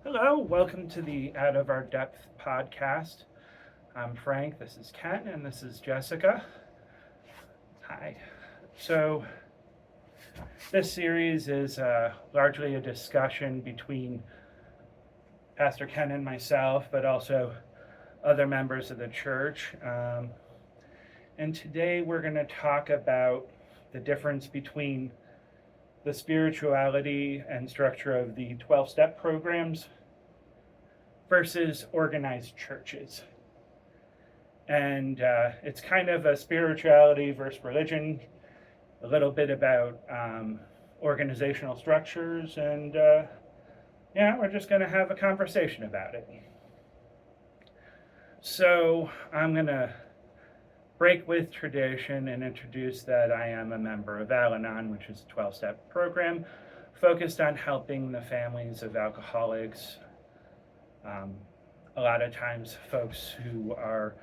Hello, welcome to the Out of Our Depth podcast. I'm Frank, this is Ken, and this is Jessica. Hi. So, this series is largely a discussion between Pastor Ken and myself, but also other members of the church. And today we're going to talk about the difference between the spirituality and structure of the 12-step programs versus organized churches. And it's kind of a spirituality versus religion, a little bit about organizational structures, and we're just going to have a conversation about it. So I'm going to break with tradition and introduce that I am a member of Al-Anon, which is a 12-step program focused on helping the families of alcoholics. A lot of times folks who are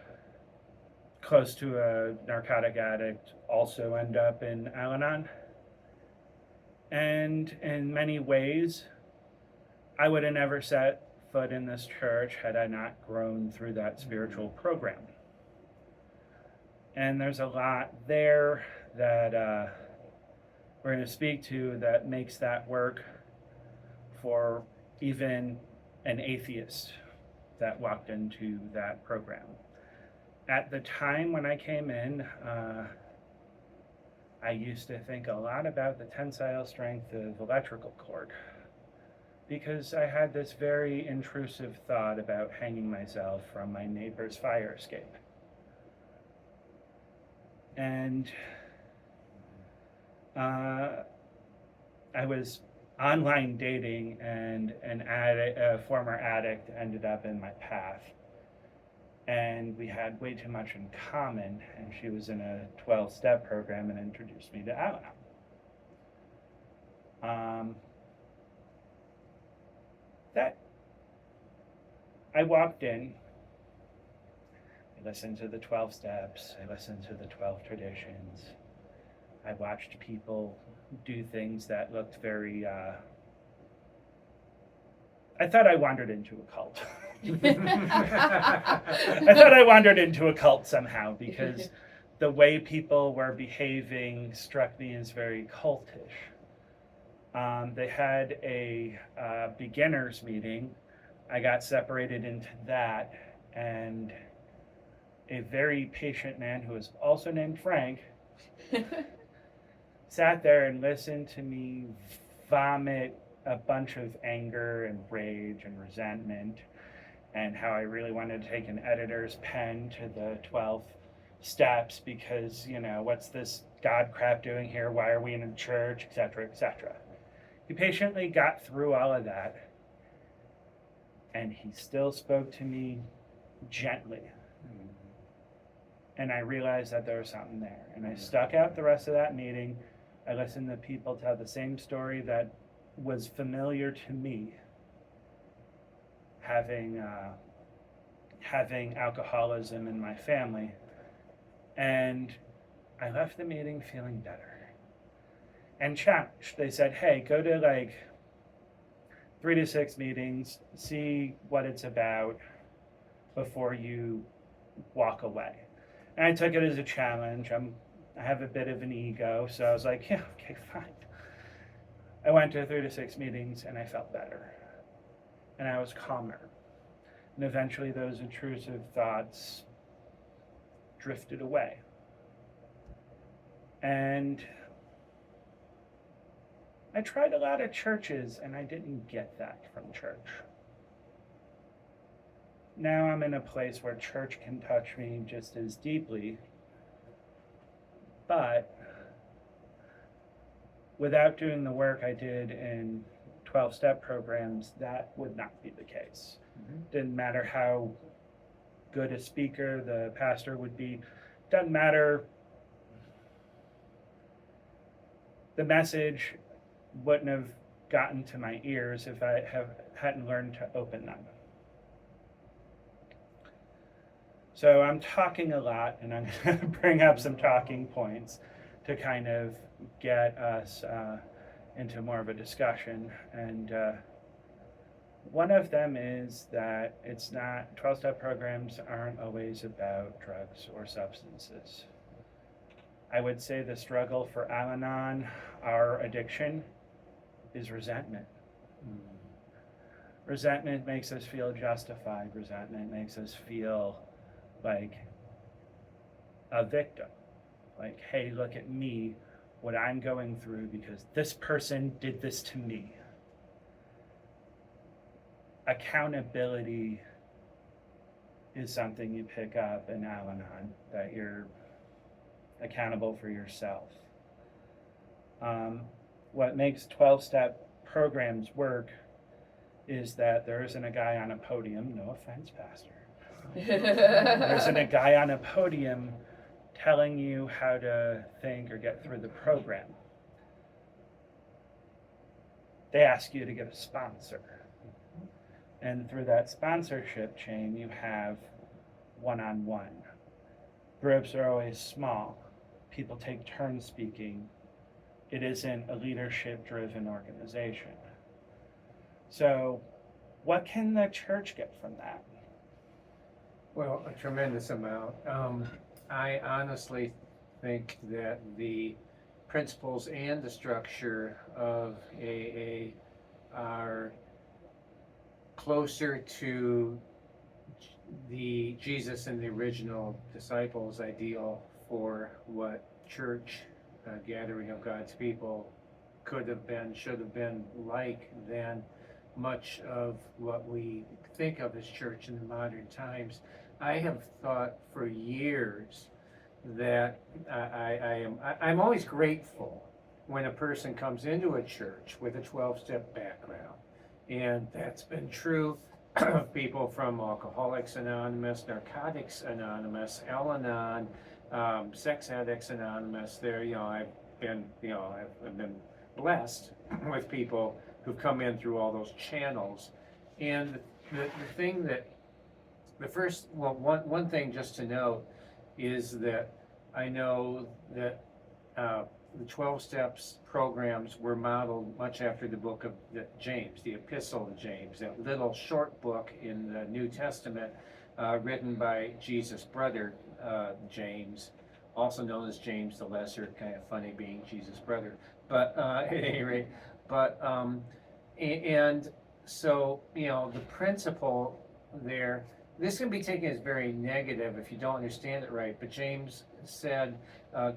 close to a narcotic addict also end up in Al-Anon. And in many ways, I would have never set foot in this church had I not grown through that spiritual program. And there's a lot there that we're going to speak to that makes that work for even an atheist that walked into that program. At the time when I came in, I used to think a lot about the tensile strength of electrical cord because I had this very intrusive thought about hanging myself from my neighbor's fire escape. And I was online dating, and a former addict ended up in my path. And we had way too much in common, and she was in a 12-step program and introduced me to Al-Anon. That I walked in, I listened to the 12 steps, I listened to the 12 traditions. I watched people do things that looked very, I thought I wandered into a cult. I thought I wandered into a cult somehow because the way people were behaving struck me as very cultish. They had a beginners meeting. I got separated into that, and a very patient man who was also named Frank sat there and listened to me vomit a bunch of anger and rage and resentment, and how I really wanted to take an editor's pen to the 12 steps because, what's this God crap doing here? Why are we in a church, etc., etc. He patiently got through all of that, and he still spoke to me gently. And I realized that there was something there. And I stuck out the rest of that meeting. I listened to people tell the same story that was familiar to me, having alcoholism in my family. And I left the meeting feeling better and challenged. They said, hey, go to like 3 to 6 meetings, see what it's about before you walk away. And I took it as a challenge. I have a bit of an ego, so I was like, yeah, okay, fine. I went to 3 to 6 meetings and I felt better. And I was calmer. And eventually those intrusive thoughts drifted away. And I tried a lot of churches and I didn't get that from church. Now I'm in a place where church can touch me just as deeply, but without doing the work I did in 12-step programs, that would not be the case. Didn't matter how good a speaker the pastor would be. Doesn't matter. The message wouldn't have gotten to my ears if I hadn't learned to open them. So I'm talking a lot, and I'm going to bring up some talking points to kind of get us into more of a discussion. And One of them is that 12-step programs aren't always about drugs or substances. I would say the struggle for Al-Anon, our addiction, is resentment. Resentment makes us feel justified. Resentment makes us feel like a victim. Like, hey, look at me, what I'm going through because this person did this to me. Accountability is something you pick up in Al-Anon, that you're accountable for yourself. What makes 12-step programs work is that there isn't a guy on a podium, no offense, Pastor. There isn't a guy on a podium telling you how to think or get through the program. They ask you to get a sponsor. And through that sponsorship chain, you have one-on-one. Groups are always small. People take turns speaking. It isn't a leadership-driven organization. So what can the church get from that? Well, a tremendous amount. I honestly think that the principles and the structure of AA are closer to the Jesus and the original disciples ideal for what church, gathering of God's people, could have been, should have been like than much of what we think of as church in the modern times. I have thought for years that I'm always grateful when a person comes into a church with a 12-step background. And that's been true of people from Alcoholics Anonymous, Narcotics Anonymous, Al-Anon, Sex Addicts Anonymous. I've been blessed with people who've come in through all those channels. And the thing that, one thing just to note is that I know that the 12 Steps programs were modeled much after the book of James, the Epistle of James, that little short book in the New Testament written by Jesus' brother, James, also known as James the Lesser, kind of funny being Jesus' brother. But at any rate, and so, the principle there, this can be taken as very negative if you don't understand it right, but James said,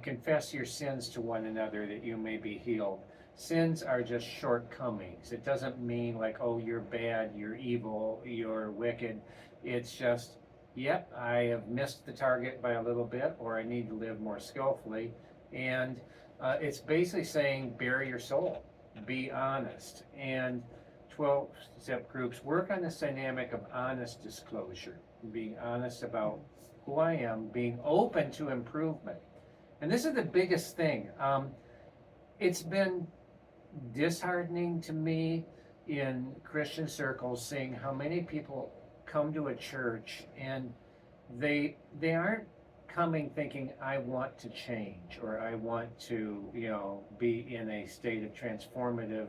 confess your sins to one another that you may be healed. Sins are just shortcomings. It doesn't mean like, oh, you're bad, you're evil, you're wicked. It's just, yep, I have missed the target by a little bit, or I need to live more skillfully. And it's basically saying, bare your soul, be honest. And 12-step groups work on this dynamic of honest disclosure, being honest about who I am, being open to improvement. And this is the biggest thing. It's been disheartening to me in Christian circles seeing how many people come to a church and they aren't coming thinking, I want to change, or I want to, be in a state of transformative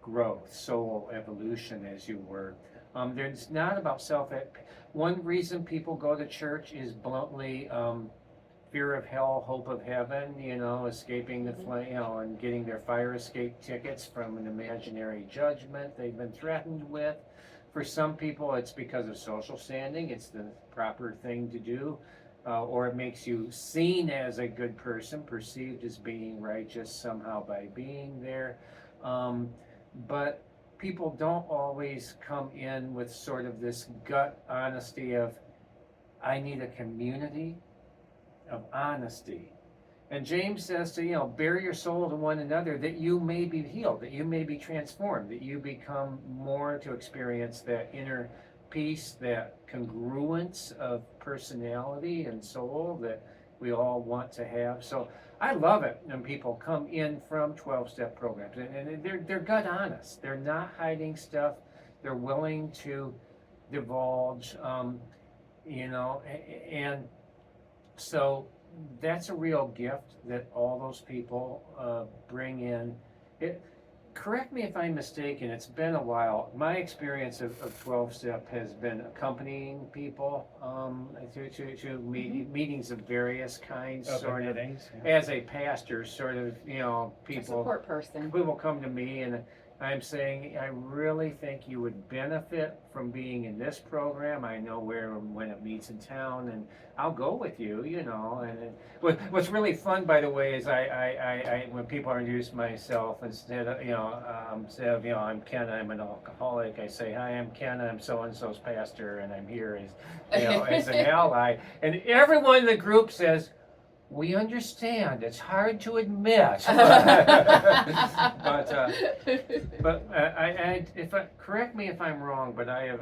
growth, soul evolution, as you were. There's not about one reason people go to church is bluntly fear of hell, hope of heaven, escaping the flame, and getting their fire escape tickets from an imaginary judgment they've been threatened with. For some people, it's because of social standing. It's the proper thing to do. Or it makes you seen as a good person, perceived as being righteous somehow by being there. But people don't always come in with sort of this gut honesty of, I need a community of honesty. And James says to, bare your soul to one another that you may be healed, that you may be transformed, that you become more to experience that inner peace, that congruence of personality and soul that we all want to have. So I love it when people come in from 12-step programs, and they're gut honest. They're not hiding stuff. They're willing to divulge, and so that's a real gift that all those people bring in. correct me if I'm mistaken, it's been a while. My experience of 12-step has been accompanying people to meetings of various kinds, Open sort of, meetings. as a pastor, sort of, A people support person. will come to me and I'm saying, I really think you would benefit from being in this program. I know where and when it meets in town, and I'll go with you, And what's really fun, by the way, is I when people introduce myself, instead of, I'm Ken, I'm an alcoholic, I say, hi, I'm Ken, I'm so-and-so's pastor, and I'm here as an ally. And everyone in the group says, we understand. It's hard to admit, correct me if I'm wrong. But I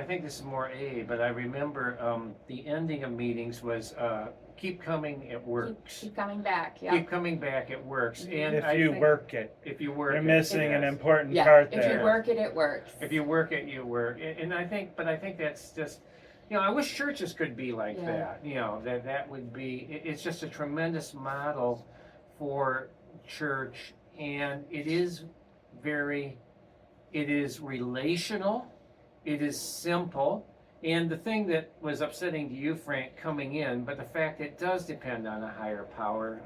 think this is more A. But I remember the ending of meetings was keep coming. It works. Keep coming back. Yeah. Keep coming back. It works. And If you work it, you're missing an important Yeah. part If there. you work it, it works. If you work it, you work. And I think that's just. I wish churches could be like that. That would be. It's just a tremendous model for church, and it is relational. It is simple. And the thing that was upsetting to you, Frank, coming in, but the fact it does depend on a higher power.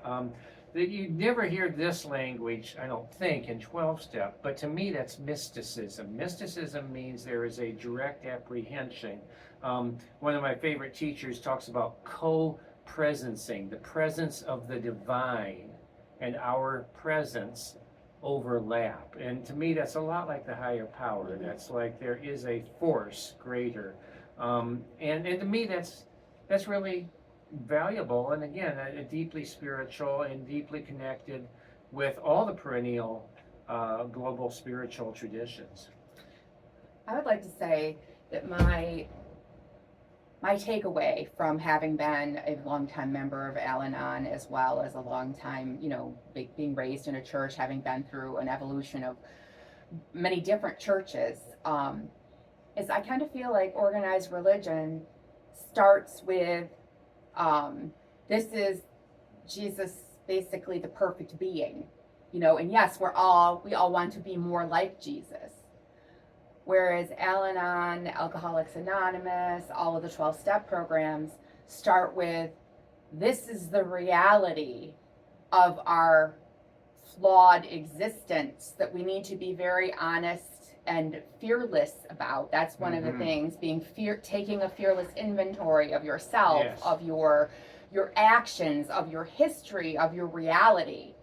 That you never hear this language, I don't think, in 12-step, but to me that's mysticism. Mysticism means there is a direct apprehension. One of my favorite teachers talks about co-presencing, the presence of the divine and our presence overlap. And to me that's a lot like the higher power. That's like there is a force greater. And to me that's really valuable, and again, deeply spiritual and deeply connected with all the perennial global spiritual traditions. I would like to say that my takeaway from having been a longtime member of Al-Anon, as well as a long time, being raised in a church, having been through an evolution of many different churches, is I kind of feel like organized religion starts with this is Jesus, basically the perfect being, and yes, we all want to be more like Jesus. Whereas Al-Anon, Alcoholics Anonymous, all of the 12-step programs start with, this is the reality of our flawed existence that we need to be very honest and fearless about. That's one of the things, taking a fearless inventory of yourself, Yes. of your actions, of your history, of your reality,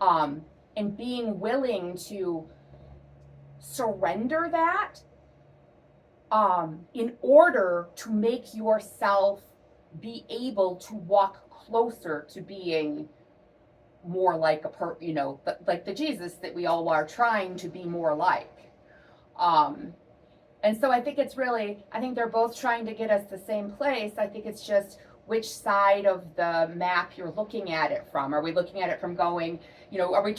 and being willing to surrender that in order to make yourself be able to walk closer to being more like like the Jesus that we all are trying to be more like. And so I think they're both trying to get us the same place. I think it's just which side of the map you're looking at it from. Are we looking at it from going, are we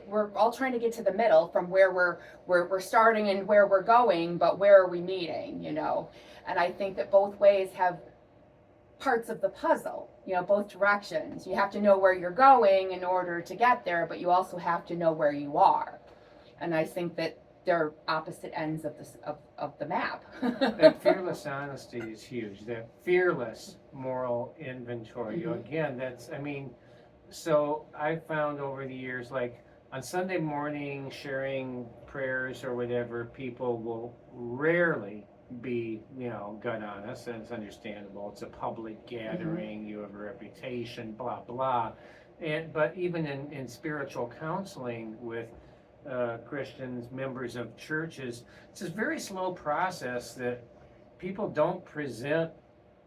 we're all trying to get to the middle from where we're starting and where we're going, but where are we meeting, And I think that both ways have parts of the puzzle, both directions. You have to know where you're going in order to get there, but you also have to know where you are. And I think that they're opposite ends of the map. That fearless honesty is huge. That fearless moral inventory. Again, so I've found over the years, like on Sunday morning, sharing prayers or whatever, people will rarely be, gut honest, and it's understandable. It's a public gathering, you have a reputation, blah, blah. But even in spiritual counseling with Christians, members of churches, it's a very slow process that people don't present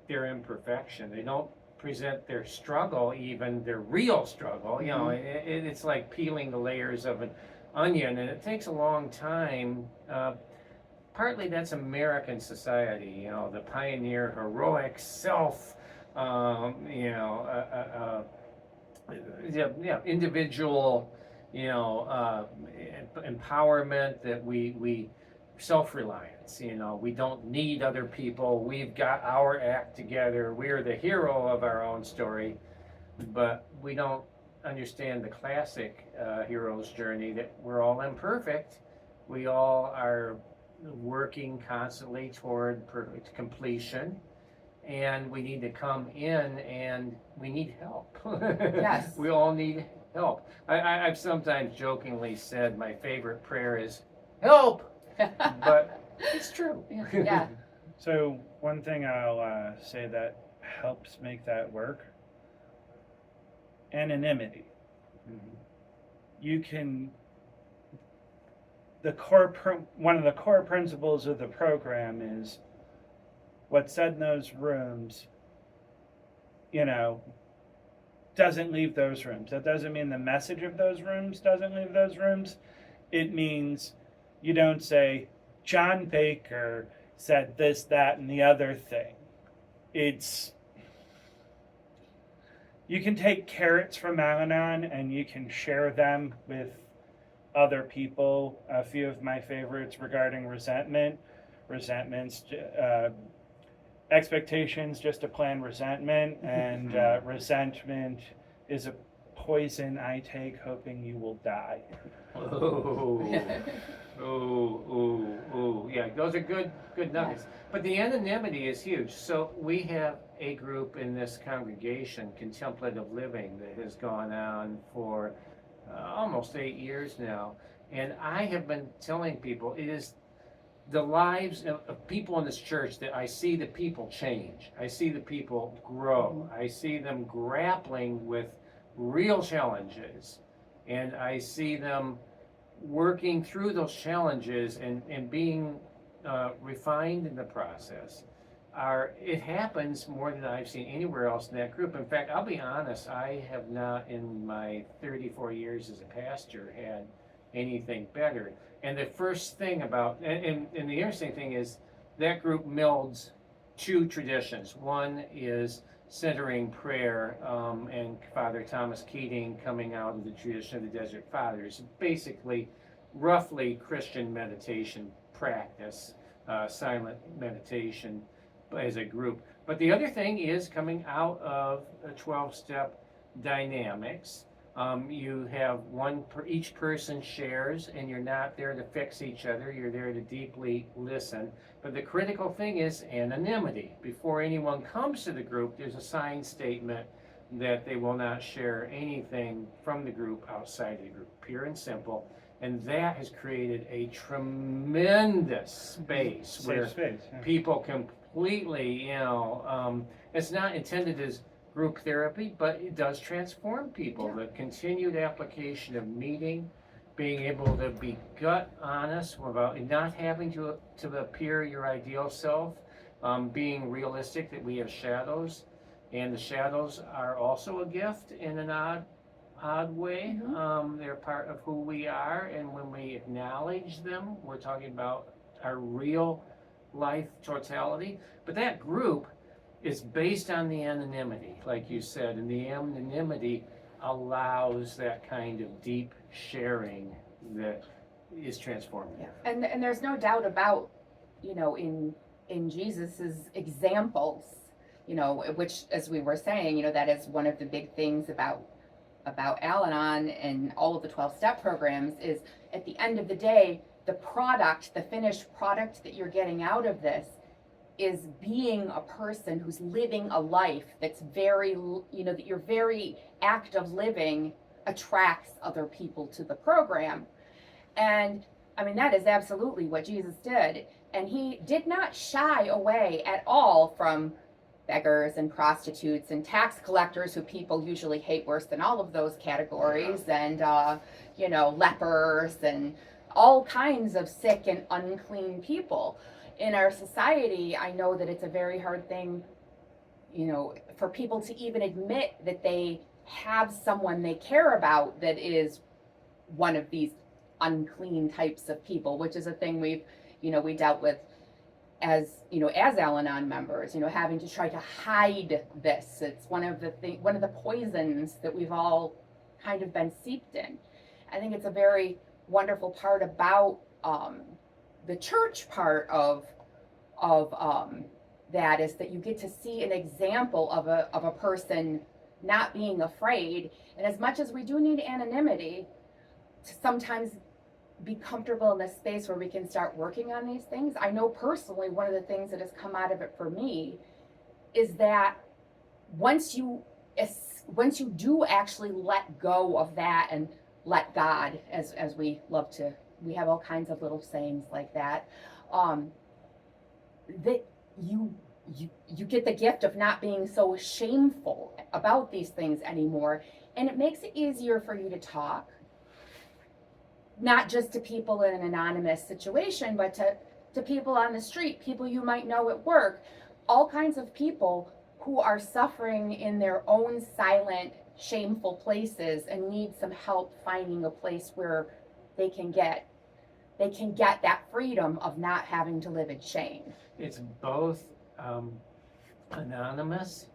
their imperfection. They don't present their struggle, even their real struggle. It's like peeling the layers of an onion, and it takes a long time. Partly that's American society, the pioneer heroic self, individual, empowerment, that we self-reliance, we don't need other people, we've got our act together, we're the hero of our own story, but we don't understand the classic hero's journey, that we're all imperfect. We all are working constantly toward perfect completion, and we need to come in and we need help. Yes. We all need help. I've sometimes jokingly said my favorite prayer is help, but it's true. Yeah. So one thing I'll say that helps make that work: anonymity. Mhm. You can one of the core principles of the program is what's said in those rooms, you know, doesn't leave those rooms. That doesn't mean the message of those rooms doesn't leave those rooms. It means you don't say, John Baker said this, that, and the other thing. It's, you can take carrots from Al-Anon and you can share them with other people. A few of my favorites regarding resentments, expectations just to plan resentment, and resentment is a poison I take hoping you will die. Oh, yeah, those are good nuggets. But the anonymity is huge. So we have a group in this congregation, Contemplative Living, that has gone on for almost 8 years now. And I have been telling people, it is the lives of people in this church that I see the people change. I see the people grow. I see them grappling with real challenges. And I see them working through those challenges and being refined in the process. It happens more than I've seen anywhere else in that group. In fact, I'll be honest, I have not in my 34 years as a pastor had anything better. And the first thing about, and the interesting thing is, that group melds two traditions. One is centering prayer, and Father Thomas Keating coming out of the tradition of the Desert Fathers, basically roughly Christian meditation practice, silent meditation as a group. But the other thing is coming out of a 12-step dynamics. You have each person shares, and you're not there to fix each other, you're there to deeply listen. But the critical thing is anonymity. Before anyone comes to the group, there's a signed statement that they will not share anything from the group outside of the group, pure and simple. And that has created a tremendous space where people completely, it's not intended as group therapy, but it does transform people. Yeah. The continued application of meeting, being able to be gut honest about not having to appear your ideal self, being realistic that we have shadows, and the shadows are also a gift in an odd way. Mm-hmm. They're part of who we are, and when we acknowledge them, we're talking about our real life totality. But that group is based on the anonymity, like you said, and the anonymity allows that kind of deep sharing that is transformative. Yeah. And there's no doubt about, in Jesus's examples, which, as we were saying, that is one of the big things about Al-Anon and all of the 12-step programs is, at the end of the day, the finished product that you're getting out of this is being a person who's living a life that's very, that your very act of living attracts other people to the program. And I mean, that is absolutely what Jesus did. And he did not shy away at all from beggars and prostitutes and tax collectors, who people usually hate worse than all of those categories, and, lepers and all kinds of sick and unclean people. In our society, I know that it's a very hard thing, for people to even admit that they have someone they care about that is one of these unclean types of people, which is a thing we dealt with as Al-Anon members, having to try to hide this. It's one of the poisons that we've all kind of been seeped in. I think it's a very wonderful part about the church part of that is that you get to see an example of a person not being afraid. And as much as we do need anonymity to sometimes be comfortable in this space where we can start working on these things, I know personally one of the things that has come out of it for me is that once you do actually let go of that and let God, as we love to, we have all kinds of little sayings like that, that you get the gift of not being so shameful about these things anymore, and it makes it easier for you to talk, not just to people in an anonymous situation, but to people on the street, people you might know at work, all kinds of people who are suffering in their own silent, shameful places and need some help finding a place where they can get that freedom of not having to live in shame. It's both anonymous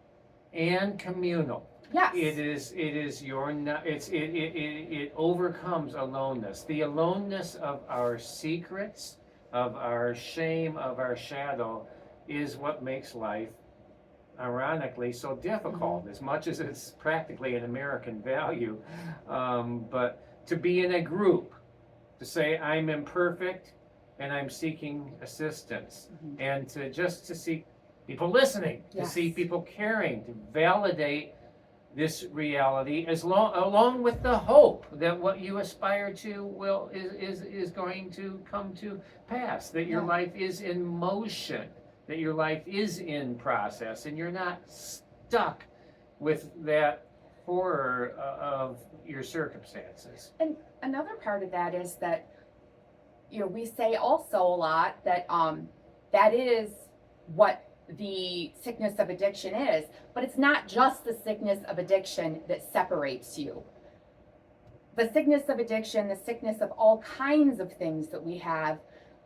and communal. Yes. It is your, it overcomes aloneness. The aloneness of our secrets, of our shame, of our shadow is what makes life, ironically, so difficult, as much as it's practically an American value. But to be in a group, to say I'm imperfect and I'm seeking assistance, and to see people listening, to see people caring, to validate this reality, along with the hope that what you aspire to is going to come to pass, that your life is in motion, that your life is in process, and you're not stuck with that horror of your circumstances. And another part of that is that, we say also a lot that that is what the sickness of addiction is, but it's not just the sickness of addiction that separates you. The sickness of addiction, the sickness of all kinds of things that we have,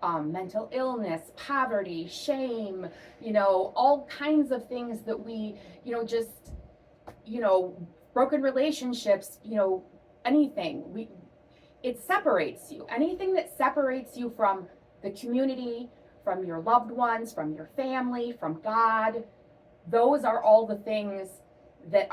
mental illness, poverty, shame, all kinds of things that we, broken relationships, anything, it separates you. Anything that separates you from the community, from your loved ones, from your family, from God, those are all the things that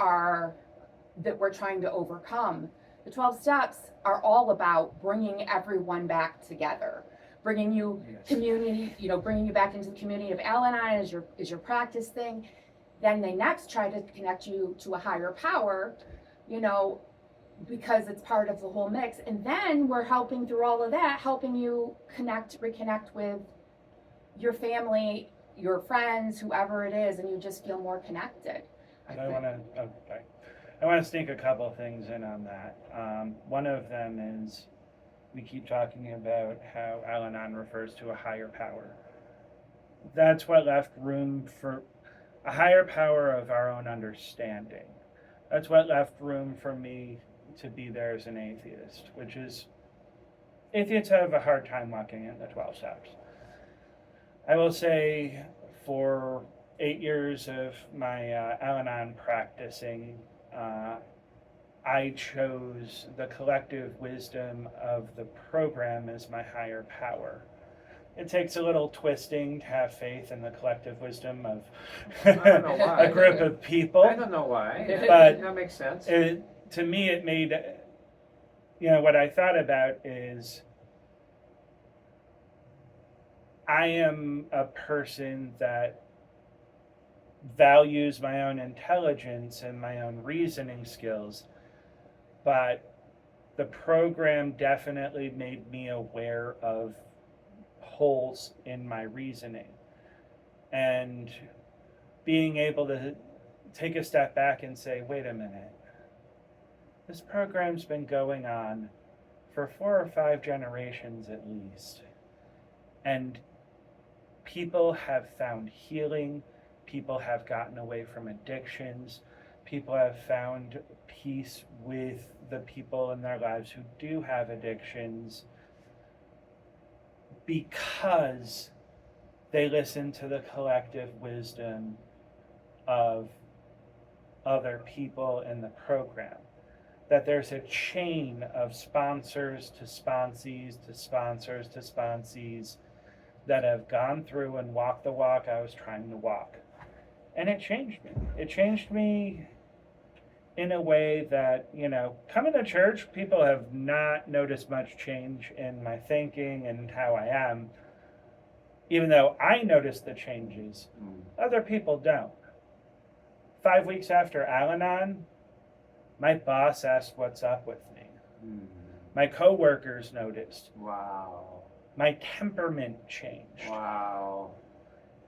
we're trying to overcome. The 12 steps are all about bringing everyone back together, bringing you community, bringing you back into the community of Al-Anon is your practice thing. Then they next try to connect you to a higher power, because it's part of the whole mix. And then we're helping through all of that, helping you reconnect with your family, your friends, whoever it is, and you just feel more connected. I want to sneak a couple things in on that. One of them is we keep talking about how Al-Anon refers to a higher power. That's what left room for a higher power of our own understanding. That's what left room for me to be there as an atheist, which is, atheists have a hard time walking in the 12 steps. I will say for 8 years of my Al-Anon practicing, I chose the collective wisdom of the program as my higher power. It takes a little twisting to have faith in the collective wisdom of a group of people. I don't know why, but that makes sense. To me, it made, what I thought about is I am a person that values my own intelligence and my own reasoning skills, but the program definitely made me aware of holes in my reasoning, and being able to take a step back and say, wait a minute, this program's been going on for 4 or 5 generations at least, and people have found healing, people have gotten away from addictions, people have found peace with the people in their lives who do have addictions, because they listen to the collective wisdom of other people in the program. That there's a chain of sponsors to sponsees to sponsors to sponsees that have gone through and walked the walk I was trying to walk. And it changed me. It changed me in a way that, coming to church, people have not noticed much change in my thinking and how I am. Even though I notice the changes, other people don't. 5 weeks after Al Anon, my boss asked what's up with me. My coworkers noticed. Wow. My temperament changed. Wow.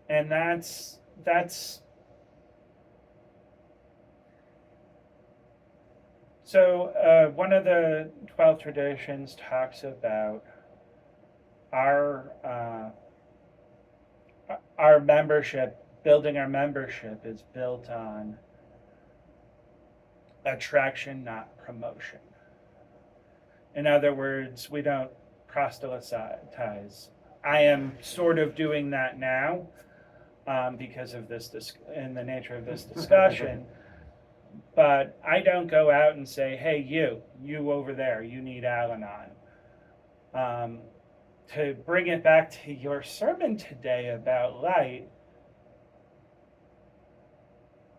And that's so one of the 12 traditions talks about our membership, building our membership is built on attraction, not promotion. In other words, we don't proselytize. I am sort of doing that now because of this in the nature of this discussion. But I don't go out and say, hey, you over there, you need Al-Anon. To bring it back to your sermon today about light,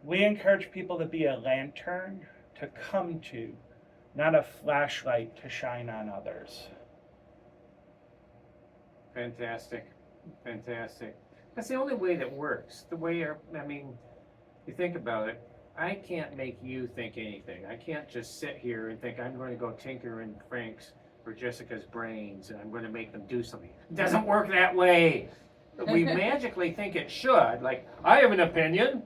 we encourage people to be a lantern to come to, not a flashlight to shine on others. Fantastic. Fantastic. That's the only way that works. The way, you think about it, I can't make you think anything. I can't just sit here and think I'm going to go tinker in Frank's or Jessica's brains and I'm going to make them do something. It doesn't work that way. We magically think it should. Like, I have an opinion.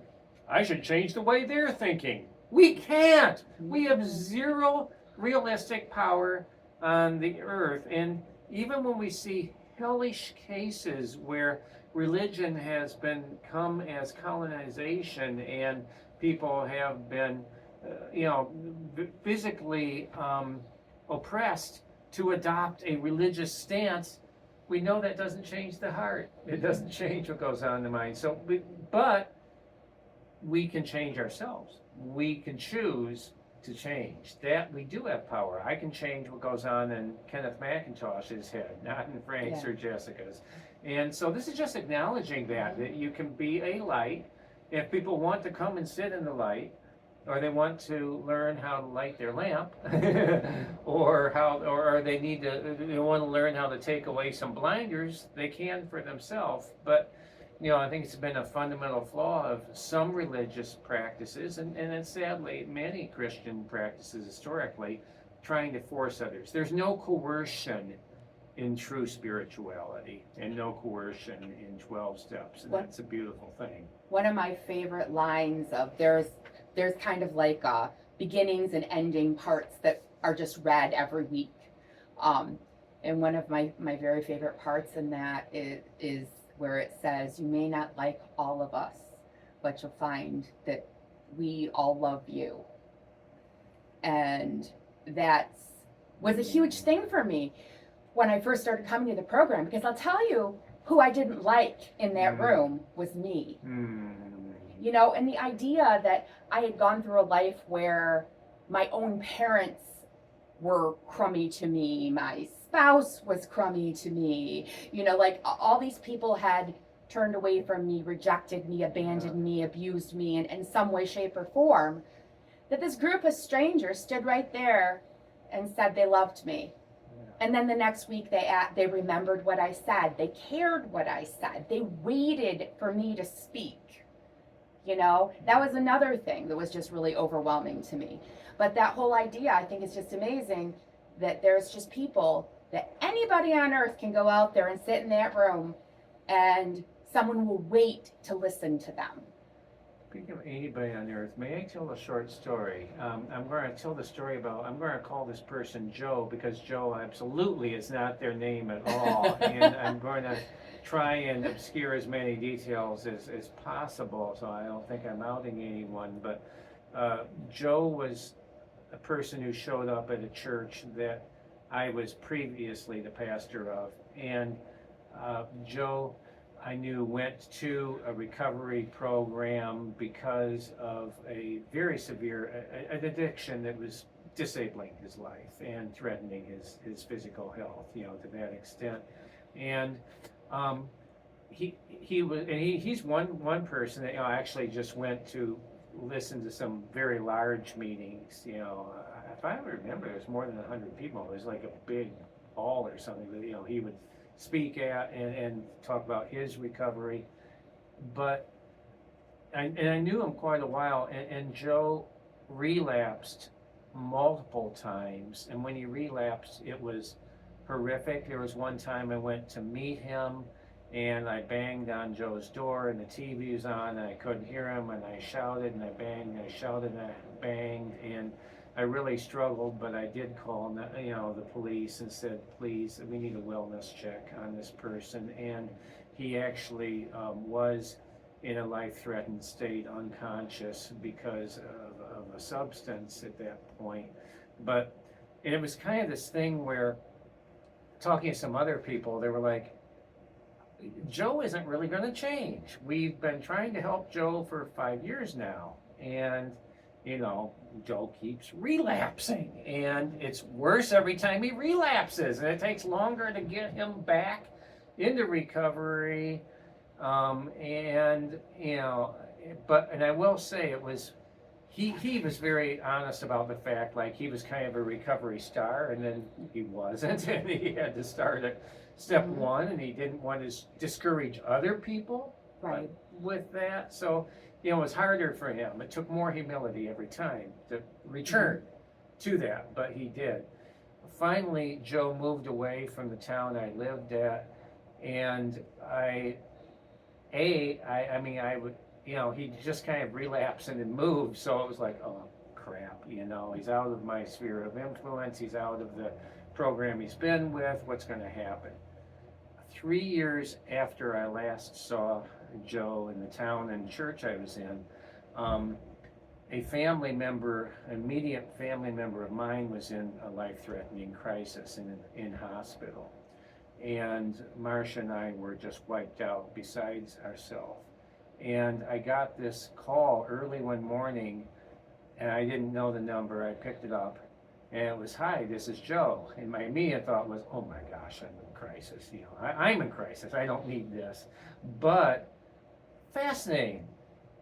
I should change the way they're thinking. We can't. We have zero realistic power on the earth. And even when we see hellish cases where religion has come as colonization and people have been, physically oppressed to adopt a religious stance, we know that doesn't change the heart. It doesn't change what goes on in the mind. But we can change ourselves. We can choose to change. That we do have power. I can change what goes on in Kenneth McIntosh's head, not in Frank's or Jessica's. And so this is just acknowledging that you can be a light. If people want to come and sit in the light, or they want to learn how to light their lamp, or they want to learn how to take away some blinders, they can for themselves. But I think it's been a fundamental flaw of some religious practices, and sadly many Christian practices historically, trying to force others. There's no coercion in true spirituality, and no coercion in 12 steps, and that's a beautiful thing. One of my favorite lines of there's kind of like beginnings and ending parts that are just read every week. And one of my very favorite parts in that is where it says, you may not like all of us, but you'll find that we all love you. And that was a huge thing for me when I first started coming to the program, because I'll tell you who I didn't like in that room was me. And the idea that I had gone through a life where my own parents were crummy to me, my spouse was crummy to me, like all these people had turned away from me, rejected me, abandoned me, abused me in some way, shape, or form, that this group of strangers stood right there and said they loved me. And then the next week they remembered what I said. They cared what I said. They waited for me to speak. That was another thing that was just really overwhelming to me. But that whole idea, I think, is just amazing that there's just people that anybody on earth can go out there and sit in that room and someone will wait to listen to them. Speaking of anybody on earth, may I tell a short story? I'm going to tell the story I'm going to call this person Joe, because Joe absolutely is not their name at all. And I'm going to try and obscure as many details as possible, so I don't think I'm outing anyone. But Joe was a person who showed up at a church that I was previously the pastor of. And Joe, I knew, went to a recovery program because of a very severe an addiction that was disabling his life and threatening his physical health, to that extent. And he's one person that actually just went to listened to some very large meetings, you know. If I remember, it was more than 100 people. It was like a big hall or something that, you know, he would speak at and talk about his recovery. But I knew him quite a while, and Joe relapsed multiple times. And when he relapsed, it was horrific. There was one time I went to meet him, and I banged on Joe's door, and the TV was on, and I couldn't hear him, and I shouted, and I banged, and I shouted, and I banged, and I really struggled, but I did call, you know, the police and said, please, we need a wellness check on this person. And he actually was in a life-threatened state, unconscious because of a substance at that point. But and it was kind of this thing where, talking to some other people, they were like, Joe isn't really going to change. We've been trying to help Joe for 5 years now, and you know, Joe keeps relapsing, and it's worse every time he relapses, and it takes longer to get him back into recovery. And you know, and I will say it was, he was very honest about the fact, like, he was kind of a recovery star, and then he wasn't, and he had to start at step one, and he didn't want to discourage other people Right. with that. So, you know, it was harder for him. It took more humility every time to return to that, but he did. Finally, Joe moved away from the town I lived at, and I mean, I would, you know, he just kind of relapsed and then moved, so it was like, oh, crap, you know, he's out of my sphere of influence, he's out of the program he's been with, what's going to happen? 3 years after I last saw Joe in the town and church I was in, a family member, immediate family member of mine, was in a life-threatening crisis in hospital. And Marcia and I were just wiped out, besides ourselves. And I got this call early one morning, and I didn't know the number. I picked it up, and it was, hi, this is Joe. And my immediate thought was, oh my gosh, I'm in crisis. You know, I'm in crisis. I don't need this. But fascinating.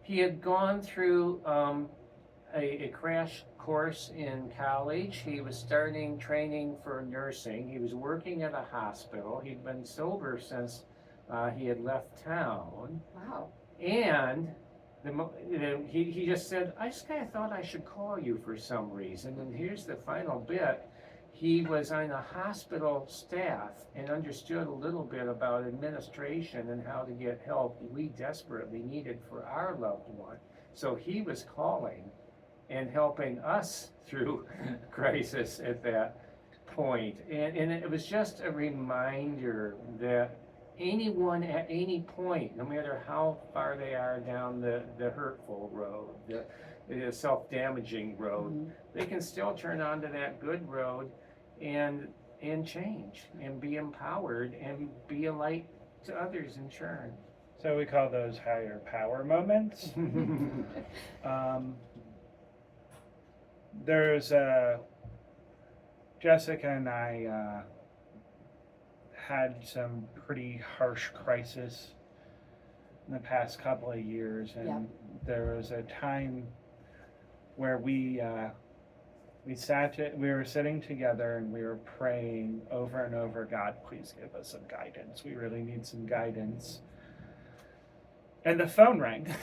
He had gone through a crash course in college. He was starting training for nursing. He was working at a hospital. He'd been sober since he had left town. Wow. And he just said, I just kind of thought I should call you for some reason. And here's the final bit. He was on a hospital staff and understood a little bit about administration and how to get help we desperately needed for our loved one. So he was calling and helping us through crisis at that point. And it was just a reminder that anyone at any point, no matter how far they are down the hurtful road, the self-damaging road, they can still turn onto that good road and change and be empowered and be a light to others in turn. So we call those higher power moments. There's Jessica and I had some pretty harsh crisis in the past couple of years, and there was a time where we were sitting together and we were praying over and over, God, please give us some guidance. We really need some guidance. And the phone rang.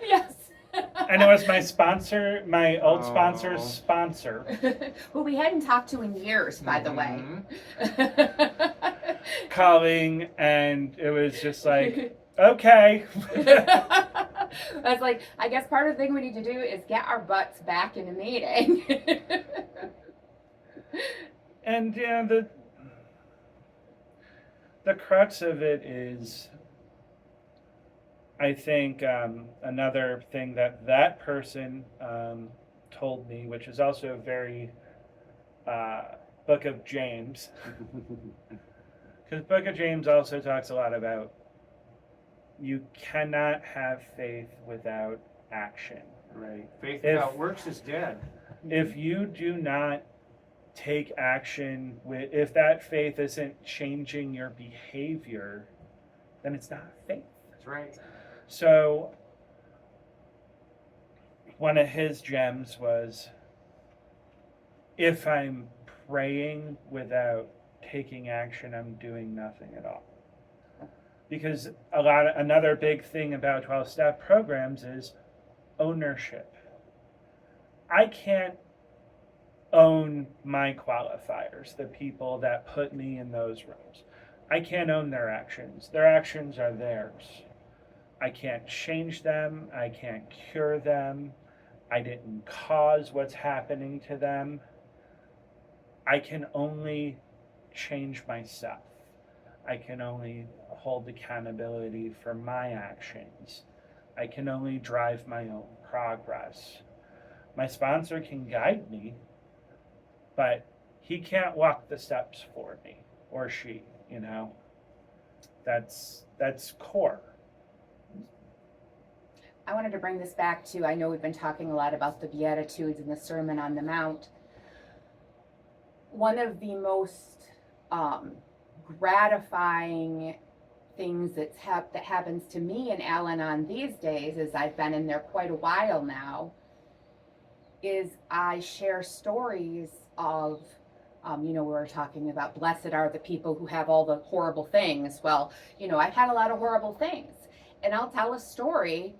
Yes. And it was my sponsor, my old sponsor's sponsor. Who we hadn't talked to in years, by the way. Calling, and it was just like, okay. I was like, I guess part of the thing we need to do is get our butts back in a meeting. And yeah, the crux of it is, I think, another thing that person told me, which is also very Book of James, because Book of James also talks a lot about you cannot have faith without action. Right. Faith without works is dead. If you do not take action, if that faith isn't changing your behavior, then it's not faith. That's right. So one of his gems was, if I'm praying without taking action, I'm doing nothing at all. Because another big thing about 12-step programs is ownership. I can't own my qualifiers, the people that put me in those rooms. I can't own their actions. Their actions are theirs. I can't change them. I can't cure them. I didn't cause what's happening to them. I can only change myself. I can only hold accountability for my actions. I can only drive my own progress. My sponsor can guide me, but he can't walk the steps for me, or she, you know. That's core. I wanted to bring this back to, I know we've been talking a lot about the Beatitudes and the Sermon on the Mount. One of the most gratifying things that happens to me in Al-Anon these days, as I've been in there quite a while now, is I share stories of, we were talking about blessed are the people who have all the horrible things. Well, I've had a lot of horrible things. And I'll tell a story,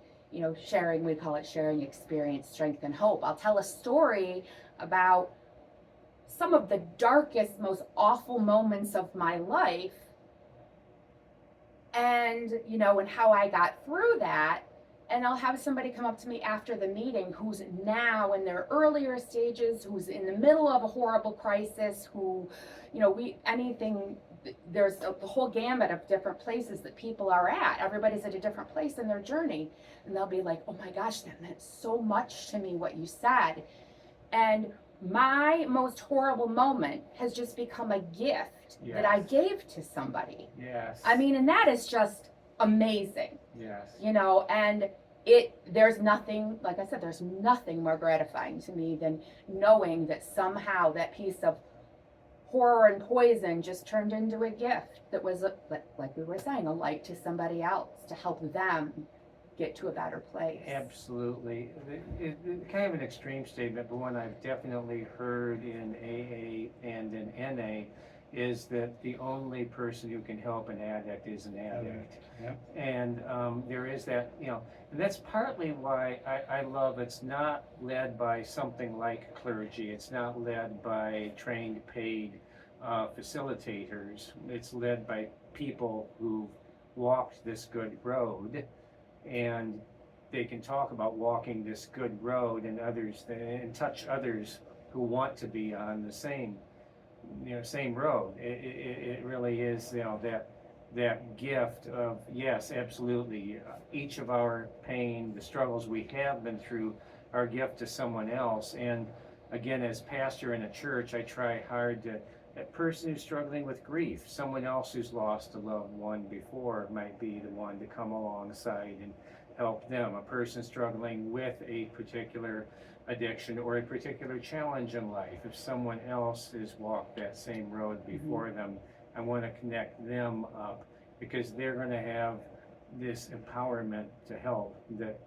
sharing, we call it sharing experience, strength, and hope. I'll tell a story about some of the darkest, most awful moments of my life, and and how I got through that. And I'll have somebody come up to me after the meeting who's now in their earlier stages, who's in the middle of a horrible crisis, who, there's the whole gamut of different places that people are at. Everybody's at a different place in their journey. And they'll be like, oh my gosh, that meant so much to me what you said. And my most horrible moment has just become a gift that I gave to somebody. Yes. And that is just amazing. Yes. And there's nothing, like I said, there's nothing more gratifying to me than knowing that somehow that piece of horror and poison just turned into a gift that was, like we were saying, a light to somebody else to help them get to a better place. Absolutely. It's kind of an extreme statement, but one I've definitely heard in AA and in NA is that the only person who can help an addict is an addict. Yep. And there is that, and that's partly why I love it's not led by something like clergy. It's not led by trained, paid facilitators. It's led by people who walked this good road, and they can talk about walking this good road and touch others who want to be on the same road. It really is, that gift of, yes, absolutely, each of our pain, the struggles we have been through, are a gift to someone else. And again, as pastor in a church, I try hard to, a person who's struggling with grief, someone else who's lost a loved one before might be the one to come alongside and help them. A person struggling with a particular addiction or a particular challenge in life, if someone else has walked that same road before them, I want to connect them up, because they're going to have this empowerment to help that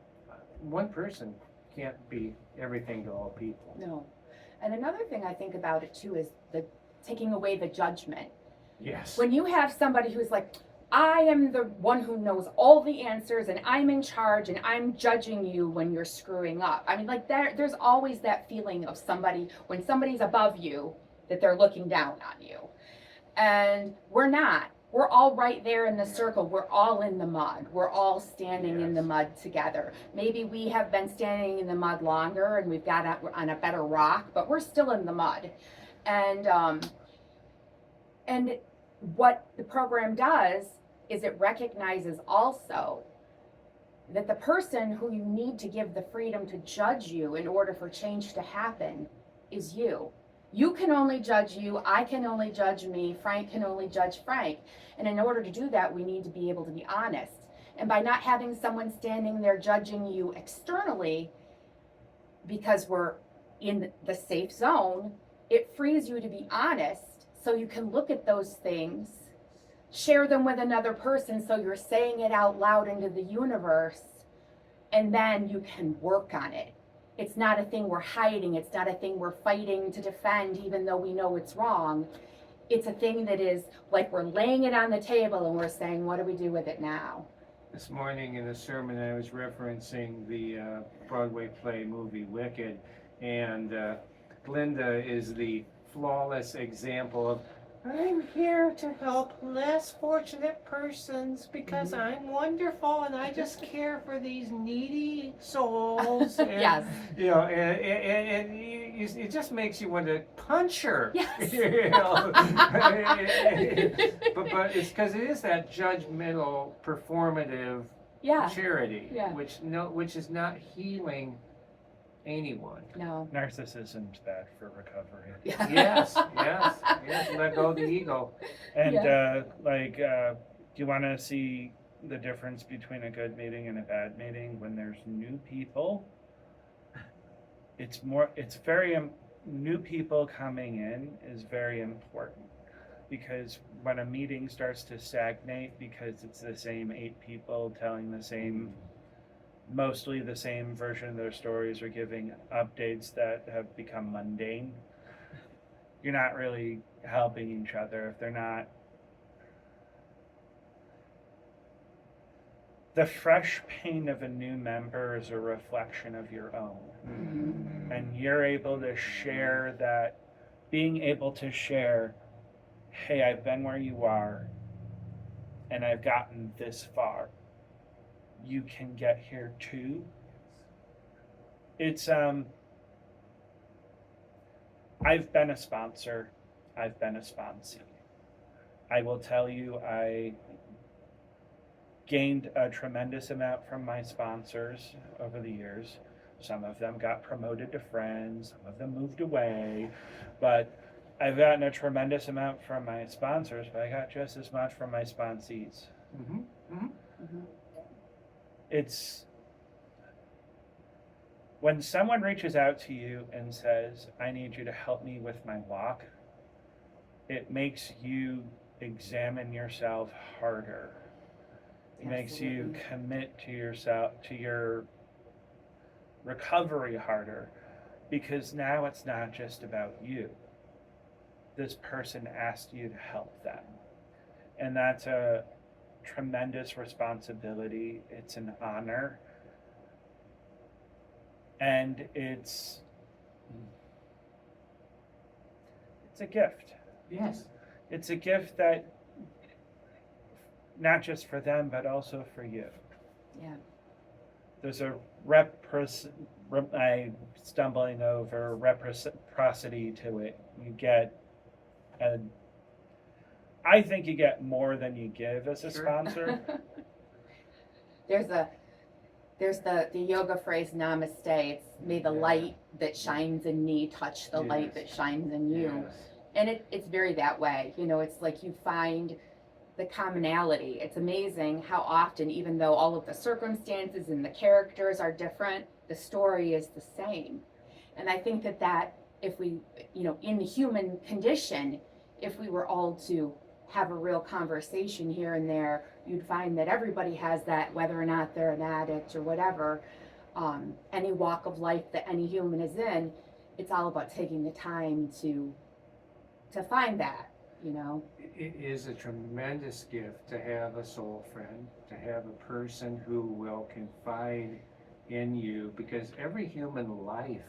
one person can't be everything to all people. No. And another thing I think about it too is the taking away the judgment. Yes. When you have somebody who's like, I am the one who knows all the answers and I'm in charge and I'm judging you when you're screwing up. There's always that feeling of somebody, when somebody's above you, that they're looking down on you. And we're not. We're all right there in the circle. We're all in the mud. We're all standing in the mud together. Maybe we have been standing in the mud longer and we've got on a better rock, but we're still in the mud. And what the program does is it recognizes also that the person who you need to give the freedom to judge you in order for change to happen is you. You can only judge you, I can only judge me, Frank can only judge Frank. And in order to do that, we need to be able to be honest. And by not having someone standing there judging you externally, because we're in the safe zone, it frees you to be honest, so you can look at those things, share them with another person, so you're saying it out loud into the universe, and then you can work on it. it's not a thing we're hiding. It's not a thing we're fighting to defend, even though we know it's wrong. It's a thing that is like we're laying it on the table and we're saying, what do we do with it now? This morning in the sermon, I was referencing the Broadway play movie Wicked, and Glinda is the flawless example of, I'm here to help less fortunate persons because I'm wonderful and I just care for these needy souls. And, Yes. You know, and it just makes you want to punch her. Yes. You know? but it's because it is that judgmental, performative Yeah. charity, Yeah. which is not healing anyone. No. Narcissism's bad for recovery. Yes, let go of the ego. And Yeah. do you want to see the difference between a good meeting and a bad meeting? When there's new people, new people coming in is very important, because when a meeting starts to stagnate because it's the same 8 people telling mostly the same version of their stories or giving updates that have become mundane, you're not really helping each other if they're not. The fresh pain of a new member is a reflection of your own. Mhm. And you're able to share that, being able to share, hey, I've been where you are and I've gotten this far. You can get here too. It's I've been a sponsor, I've been a sponsee. I will tell you, I gained a tremendous amount from my sponsors over the years. Some of them got promoted to friends, some of them moved away, but I've gotten a tremendous amount from my sponsors, but I got just as much from my sponsees. Mm-hmm. Mm-hmm. Mhm. It's when someone reaches out to you and says, I need you to help me with my walk, it makes you examine yourself harder. It makes you Absolutely. commit to yourself, to your recovery harder, because now it's not just about you. This person asked you to help them. And that's a tremendous responsibility. It's an honor. And it's a gift. Yes. It's a gift that not just for them, but also for you. Yeah. There's a I'm stumbling over reciprocity to it. You get I think you get more than you give as a Sure. sponsor. There's the yoga phrase namaste. It's may the Yeah. light that shines in me touch the light Yes. that shines in you. Yes. And it's very that way. You know, it's like you find the commonality. It's amazing how often, even though all of the circumstances and the characters are different, the story is the same. And I think that if we, in the human condition, if we were all to have a real conversation here and there, you'd find that everybody has that, whether or not they're an addict or whatever, any walk of life that any human is in, it's all about taking the time to find that, It is a tremendous gift to have a soul friend, to have a person who will confide in you, because every human life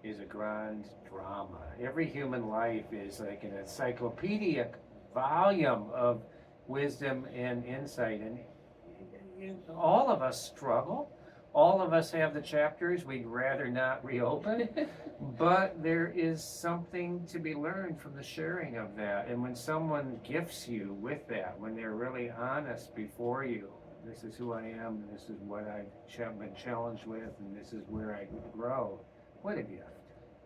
is a grand drama. Every human life is like an encyclopedic volume of wisdom and insight. And all of us struggle. All of us have the chapters we'd rather not reopen. But there is something to be learned from the sharing of that. And when someone gifts you with that, when they're really honest before you, this is who I am, and this is what I've been challenged with, and this is where I grow, what a gift.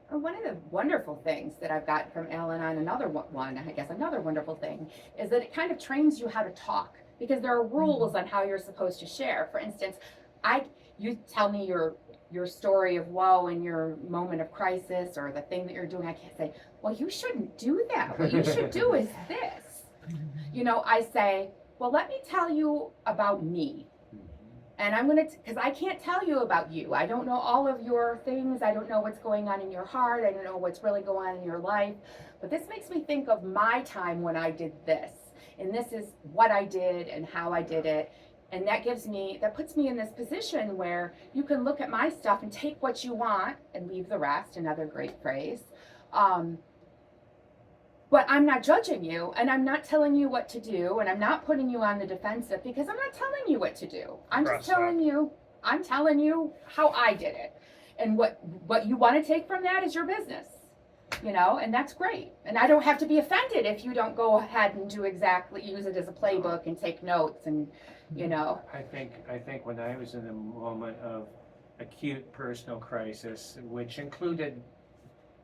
One of the wonderful things that I've got from Al-Anon, another wonderful thing, is that it kind of trains you how to talk, because there are rules on how you're supposed to share. For instance, you tell me your story of woe and your moment of crisis or the thing that you're doing. I can't say, well, you shouldn't do that. What you should do is this. I say, well, let me tell you about me. And I'm going to, because I can't tell you about you. I don't know all of your things. I don't know what's going on in your heart. I don't know what's really going on in your life. But this makes me think of my time when I did this. And this is what I did and how I did it. And that puts me in this position where you can look at my stuff and take what you want and leave the rest, another great phrase. But I'm not judging you, and I'm not telling you what to do, and I'm not putting you on the defensive, because I'm not telling you what to do. I'm telling you how I did it. And what you want to take from that is your business. And that's great. And I don't have to be offended if you don't go ahead and use it as a playbook and take notes and. I think when I was in a moment of acute personal crisis, which included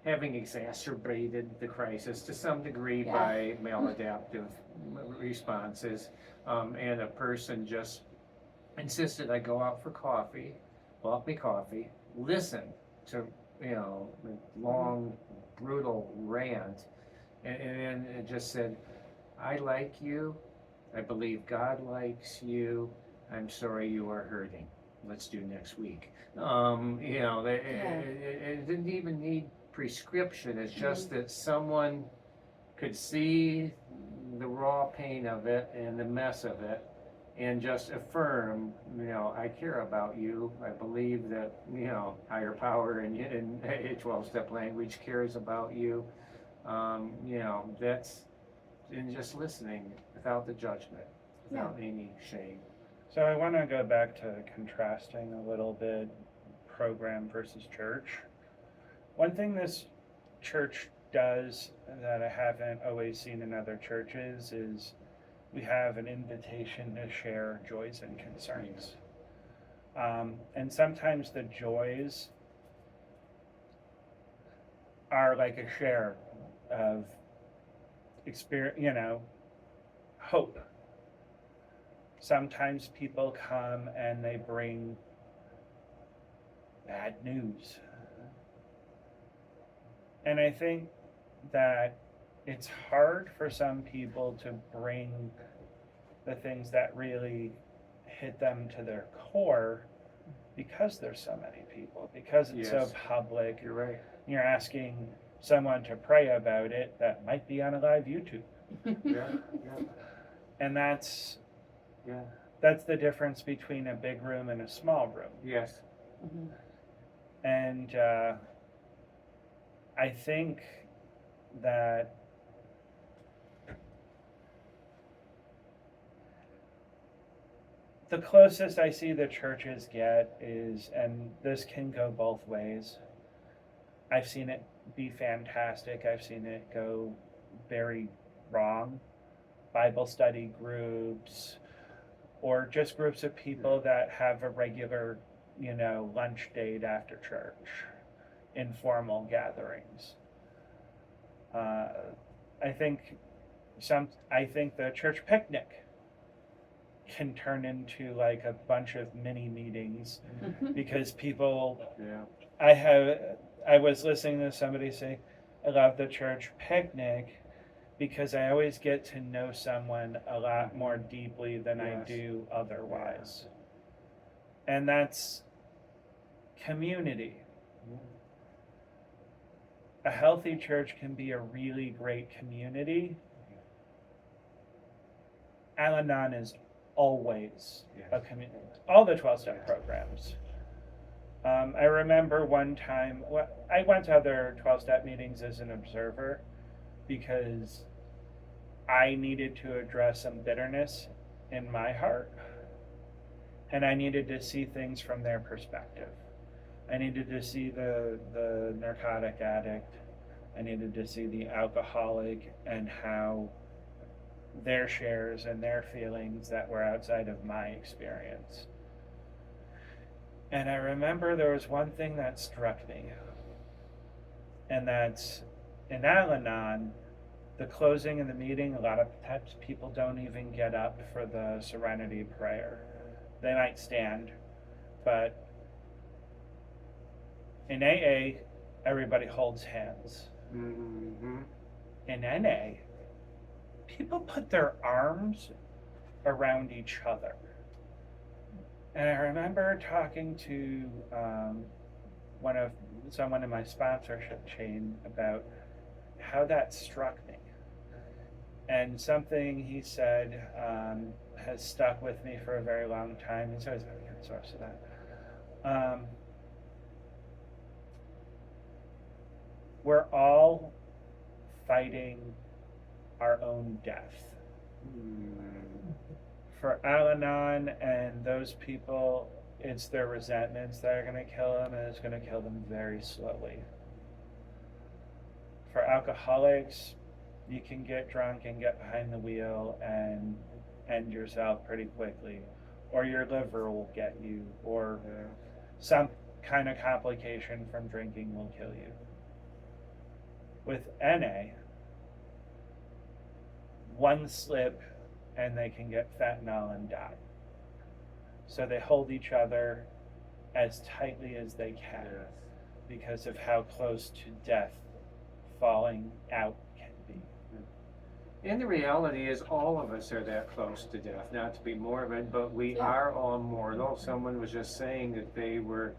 having exacerbated the crisis to some degree by maladaptive responses, and a person just insisted I go out for coffee, bought me coffee, listen to a long, brutal rant, and then it just said, I like you, I believe God likes you, I'm sorry you are hurting, let's do next week. It didn't even need prescription. It's just that someone could see the raw pain of it and the mess of it and just affirm, I care about you. I believe that, higher power in 12-step language cares about you. That's in just listening without the judgment, without any shame. So I want to go back to contrasting a little bit program versus church. One thing this church does that I haven't always seen in other churches is we have an invitation to share joys and concerns. And sometimes the joys are like a share of experience, hope. Sometimes people come and they bring bad news. And I think that it's hard for some people to bring the things that really hit them to their core because there's so many people, because it's so public. You're right. You're asking someone to pray about it that might be on a live YouTube. Yeah. And that's the difference between a big room and a small room. Yes. Mm-hmm. And I think that the closest I see the churches get is, and this can go both ways, I've seen it be fantastic, I've seen it go very wrong. Bible study groups, or just groups of people that have a regular, lunch date after church, informal gatherings. I think the church picnic can turn into like a bunch of mini meetings because people. I was listening to somebody say, I love the church picnic because I always get to know someone a lot more deeply than I do otherwise. And that's community. A healthy church can be a really great community. Al-Anon is always a community. All the 12-step programs. I remember one time, I went to other 12-step meetings as an observer because I needed to address some bitterness in my heart. And I needed to see things from their perspective. I needed to see the narcotic addict. I needed to see the alcoholic and how their shares and their feelings that were outside of my experience. And I remember there was one thing that struck me. And that's in Al-Anon, the closing of the meeting, a lot of times people don't even get up for the serenity prayer. They might stand, but in AA, everybody holds hands. Mm-hmm. In NA, people put their arms around each other. And I remember talking to someone in my sponsorship chain about how that struck me. And something he said has stuck with me for a very long time. He's always been a good source of that. We're all fighting our own death. For Al-Anon and those people, it's their resentments that are going to kill them, and it's going to kill them very slowly. For alcoholics, you can get drunk and get behind the wheel and end yourself pretty quickly, or your liver will get you, or some kind of complication from drinking will kill you. With NA, one slip and they can get fentanyl and die. So they hold each other as tightly as they can because of how close to death falling out can be. And the reality is all of us are that close to death, not to be morbid, but we are all mortal. Someone was just saying that they were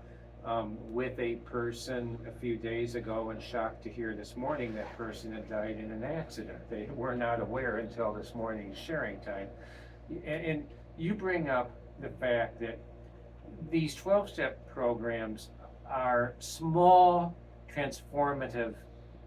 with a person a few days ago and shocked to hear this morning that person had died in an accident. They were not aware until this morning's sharing time. And you bring up the fact that these 12-step programs are small, transformative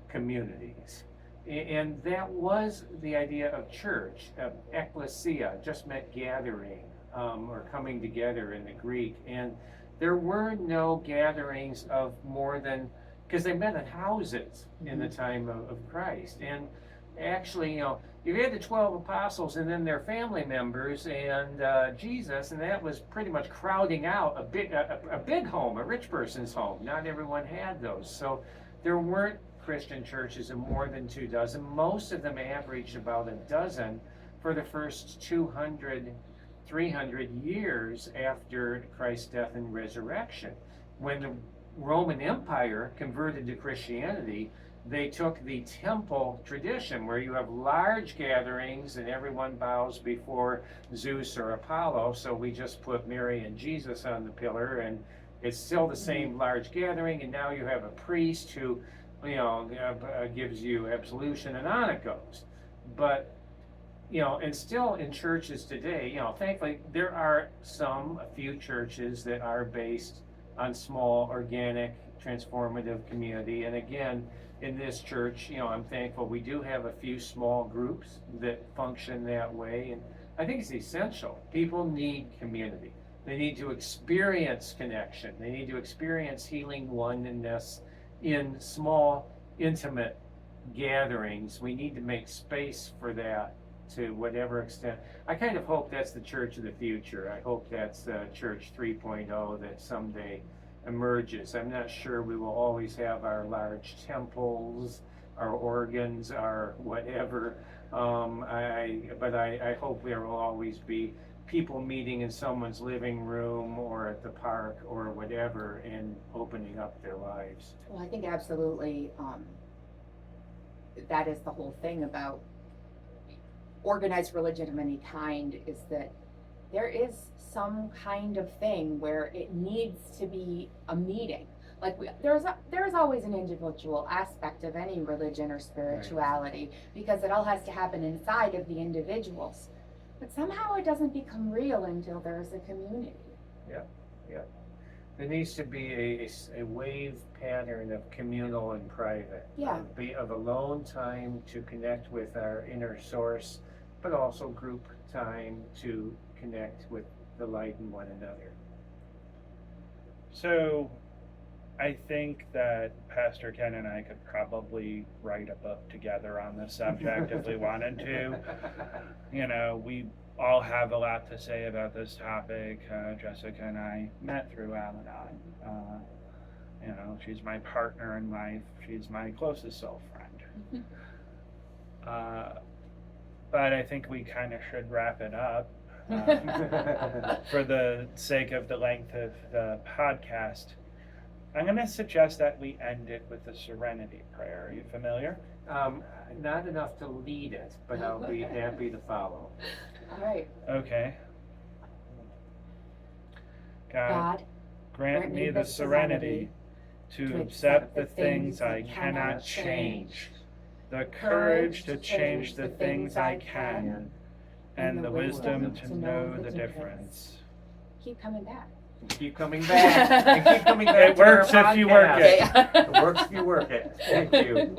communities. And that was the idea of church, of ecclesia, just meant gathering or coming together in the Greek. And there were no gatherings of more than, because they met in houses in the time of Christ. And actually, you had the 12 apostles and then their family members and Jesus, and that was pretty much crowding out a big home, a rich person's home. Not everyone had those. So there weren't Christian churches of more than 24. Most of them averaged about a dozen for the first 200, 300 years after Christ's death and resurrection. When the Roman Empire converted to Christianity, they took the temple tradition where you have large gatherings and everyone bows before Zeus or Apollo, so we just put Mary and Jesus on the pillar, and it's still the same large gathering, and now you have a priest who gives you absolution, and on it goes. But and still in churches today, thankfully there are a few churches that are based on small, organic, transformative community. And again, in this church, I'm thankful we do have a few small groups that function that way. And I think it's essential. People need community. They need to experience connection. They need to experience healing oneness in small, intimate gatherings. We need to make space for that to whatever extent. I kind of hope that's the church of the future. I hope that's Church 3.0 that someday emerges. I'm not sure we will always have our large temples, our organs, our whatever. But I hope there will always be people meeting in someone's living room or at the park or whatever and opening up their lives. Well, I think absolutely that is the whole thing about organized religion of any kind, is that there is some kind of thing where it needs to be a meeting. Like there's always an individual aspect of any religion or spirituality, because it all has to happen inside of the individuals. But somehow it doesn't become real until there's a community. Yeah. There needs to be a wave pattern of communal and private. Yeah. Of alone time to connect with our inner source, but also group time to connect with the light in one another. So I think that Pastor Ken and I could probably write a book together on this subject if we wanted to. We all have a lot to say about this topic. Jessica and I met through Al-Anon. She's my partner in life. She's my closest soul friend. But I think we kind of should wrap it up for the sake of the length of the podcast. I'm going to suggest that we end it with the Serenity Prayer. Are you familiar? Not enough to lead it, but I'll be happy to follow. All right. Okay. God, grant me the serenity to accept the things I cannot change, the courage to change the things I can, and the wisdom to know the difference. Keep coming back. Keep coming back. And keep coming back It to our works if you work podcast. it. It works if you work it. Thank you.